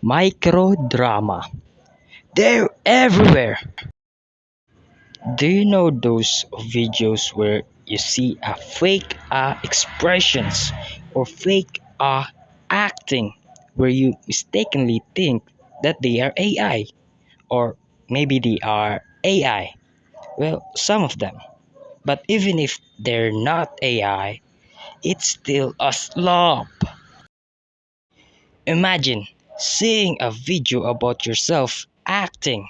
Microdrama. They're everywhere. Do you know those videos where you see a fake expressions or fake acting where you mistakenly think that they are AI or maybe they are AI? Well, some of them. But even if they're not AI, it's still a slop. Imagine seeing a video about yourself acting.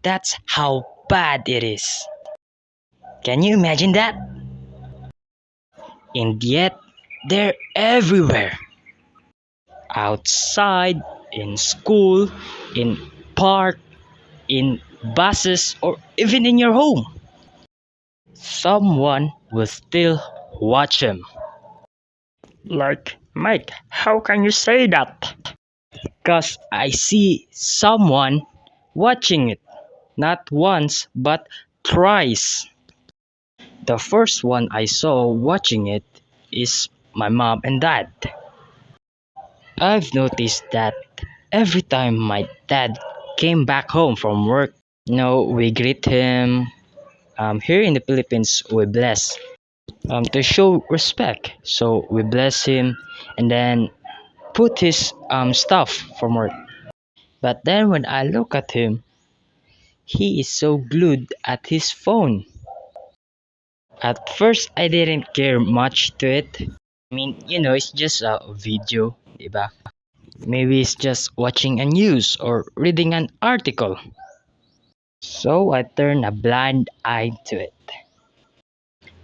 That's how bad it is. Can you imagine that? And yet, they're everywhere. Outside, in school, in park, in buses, or even in your home. Someone will still watch him. Like, Mike, how can you say that? Because I see someone watching it. Not once, but thrice. The first one I saw watching it is my mom and dad. I've noticed that every time my dad came back home from work, we greet him. Here in the Philippines, we bless to show respect. So we bless him and then put his stuff from work. But then when I look at him, he is so glued at his phone. At first, I didn't care much to it. I mean, it's just a video, diba? Maybe it's just watching a news or reading an article. So I turned a blind eye to it.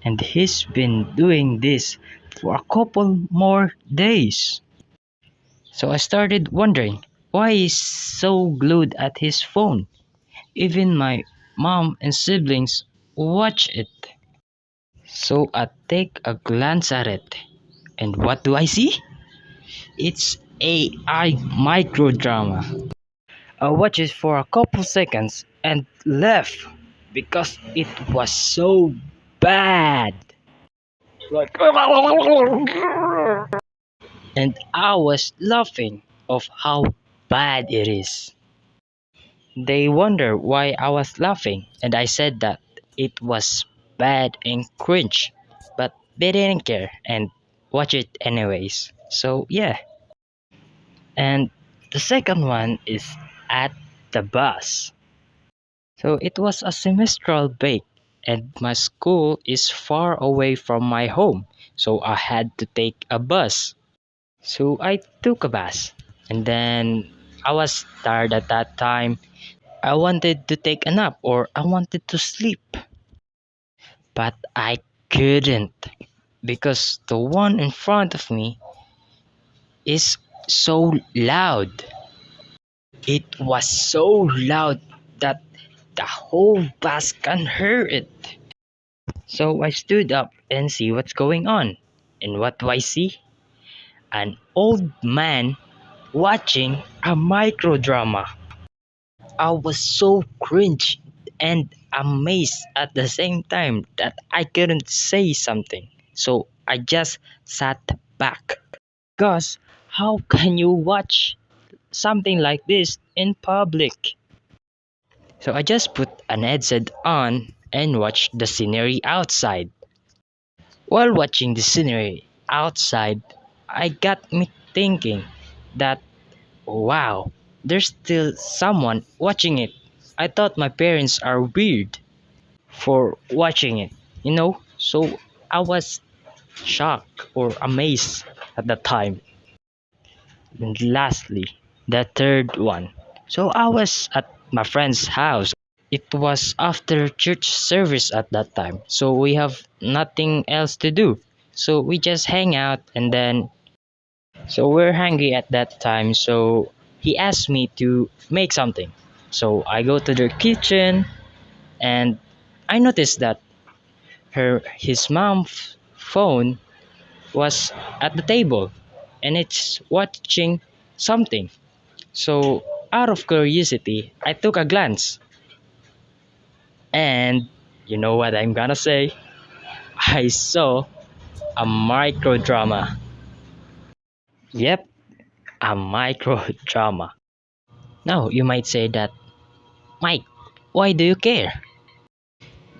And he's been doing this for a couple more days. So I started wondering why he's so glued at his phone. Even my mom and siblings watch it. So I take a glance at it. And what do I see? It's AI microdrama. I watched it for a couple seconds and left because it was so bad. Like, and I was laughing of how bad it is. They wonder why I was laughing, and I said that it was bad and cringe, but they didn't care and watch it anyways. So yeah. And the second one is at the bus. So it was a semestral break, and my school is far away from my home, so I had to take a bus. So I took a bus, and then I was tired at that time. I wanted to take a nap or I wanted to sleep, but I couldn't because the one in front of me is so loud. It was so loud that the whole bus can hear it. So I stood up and see what's going on. And what do I see? An old man watching a microdrama. I was so cringe and amazed at the same time that I couldn't say something. So I just sat back. Because how can you watch something like this in public? So I just put an headset on and watched the scenery outside. While watching the scenery outside, I got me thinking that wow, there's still someone watching it. I thought my parents are weird for watching it, So I was shocked or amazed at the time. And lastly, the third one. So I was at my friend's house. It was after church service at that time. So we have nothing else to do. So we just hang out and then so we're hungry at that time. So he asked me to make something. So I go to the kitchen and I noticed that his mom's phone was at the table and it's watching something. So out of curiosity, I took a glance and you know what I'm gonna say? I saw a micro drama. Yep, a micro drama. Now, you might say that, Mike, why do you care?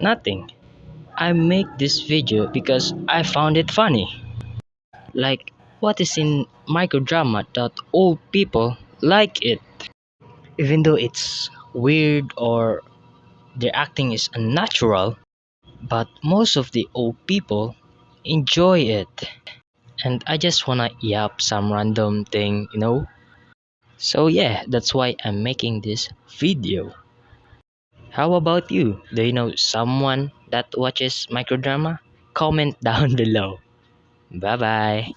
Nothing. I make this video because I found it funny. Like, what is in microdrama that old people like it? Even though it's weird or their acting is unnatural, but most of the old people enjoy it. And I just wanna yap some random thing. So yeah, that's why I'm making this video. How about you? Do you know someone that watches microdrama? Comment down below. Bye bye.